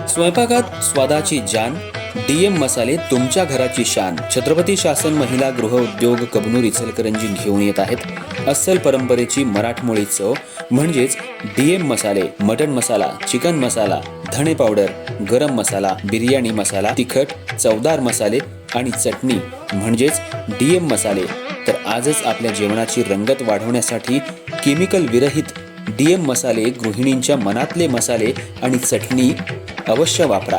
स्वयंपाकात स्वादाची जान, डीएम मसाले तुमच्या घराची शान. छत्रपती शासन महिला गृह उद्योग कबनूर इचलकरंजी घेऊन येत आहेत अस्सल परंपरेची मराठमोळी चव म्हणजेच डीएम मसाले. मटन मसाला, चिकन मसाला, धणे पावडर, गरम मसाला, बिर्याणी मसाला, तिखट चवदार मसाले आणि चटणी म्हणजेच डीएम मसाले. तर आजच आपल्या जेवणाची रंगत वाढवण्यासाठी केमिकल विरहित डीएम मसाले, गृहिणींच्या मनातले मसाले आणि चटणी अवश्य वापरा.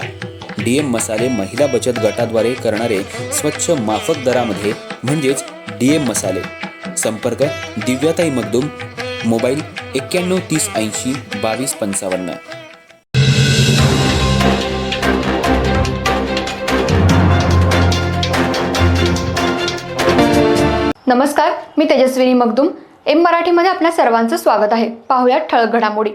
डीएम मसाले महिला बचत गटाद्वारे करणारे स्वच्छ माफक दरामध्ये म्हणजेच डीएम मसाले. संपर्क दिव्याताई मगदूम, मोबाईल 91 30 80 22 55. नमस्कार, मी तेजस्विनी मगदूम. एम मराठीमध्ये आपल्या सर्वांचं स्वागत आहे. पाहूयात ठळक घडामोडी.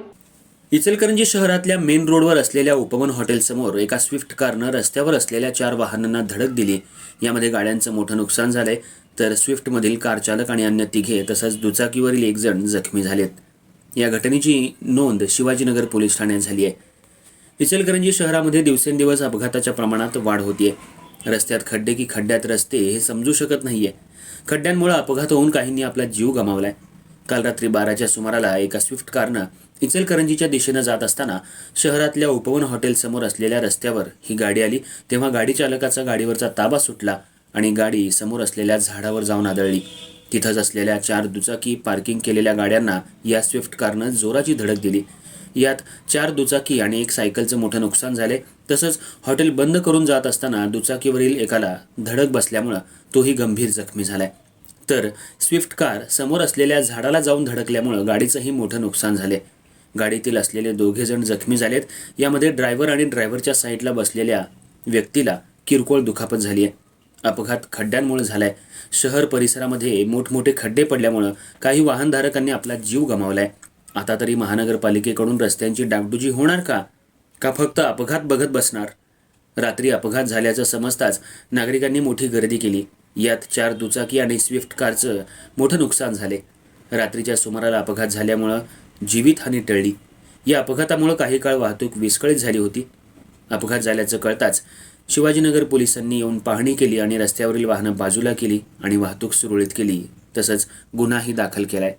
इचलकरंजी शहरातल्या मेन रोडवर असलेल्या उपवन हॉटेलसमोर एका स्विफ्ट कारनं रस्त्यावर असलेल्या 4 वाहनांना धडक दिली. यामध्ये गाड्यांचं मोठं नुकसान झालंय, तर स्विफ्टमधील कार चालक आणि अन्य तिघे तसंच दुचाकीवरील एक जण जखमी झालेत. या घटनेची नोंद शिवाजीनगर पोलीस ठाण्यात झाली आहे. इचलकरंजी शहरामध्ये दिवसेंदिवस अपघाताच्या प्रमाणात वाढ होतीये. रस्त्यात खड्डे की खड्ड्यात रस्ते हे समजू शकत नाहीये. खड्ड्यांमुळे अपघात होऊन काहींनी आपला जीव गमावलाय. काल रात्री 12च्या सुमाराला एका स्विफ्ट कारनं इचलकरंजीच्या दिशेनं जात असताना शहरातल्या उपवन हॉटेलसमोर असलेल्या रस्त्यावर ही गाडी आली, तेव्हा गाडी चालकाचा गाडीवरचा ताबा सुटला आणि गाडी समोर असलेल्या झाडावर जाऊन आदळली. तिथंच असलेल्या 4 दुचाकी पार्किंग केलेल्या गाड्यांना या स्विफ्ट कारनं जोराची धडक दिली. यात 4 दुचाकी आणि 1 सायकलचं मोठं नुकसान झाले. तसंच हॉटेल बंद करून जात असताना दुचाकीवरील एकाला धडक बसल्यामुळं तोही गंभीर जखमी झालाय. तर स्विफ्ट कार समोर असलेल्या झाडाला जाऊन धडकल्यामुळं गाडीचंही मोठं नुकसान झाले. गाडीतील असलेले 2 जण जखमी झालेत. यामध्ये ड्रायव्हर आणि ड्रायव्हरच्या साईडला बसलेल्या व्यक्तीला किरकोळ दुखापत झाली आहे. अपघात खड्ड्यांमुळे झालाय. शहर परिसरामध्ये मोठमोठे खड्डे पडल्यामुळं काही वाहनधारकांनी आपला जीव गमावलाय. आता तरी महानगरपालिकेकडून रस्त्यांची डागडुजी होणार का फक्त अपघात बघत बसणार? रात्री अपघात झाल्याचं समजताच नागरिकांनी मोठी गर्दी केली. यात 4 दुचाकी आणि स्विफ्ट कारचं मोठं नुकसान झाले. रात्रीच्या सुमाराला अपघात झाल्यामुळं जीवितहानी टळली. या अपघातामुळे काही काळ वाहतूक विस्कळीत झाली होती. अपघात झाल्याचं कळताच शिवाजीनगर पोलिसांनी येऊन पाहणी केली आणि रस्त्यावरील वाहनं बाजूला केली आणि वाहतूक सुरळीत केली. तसंच गुन्हाही दाखल केलाय.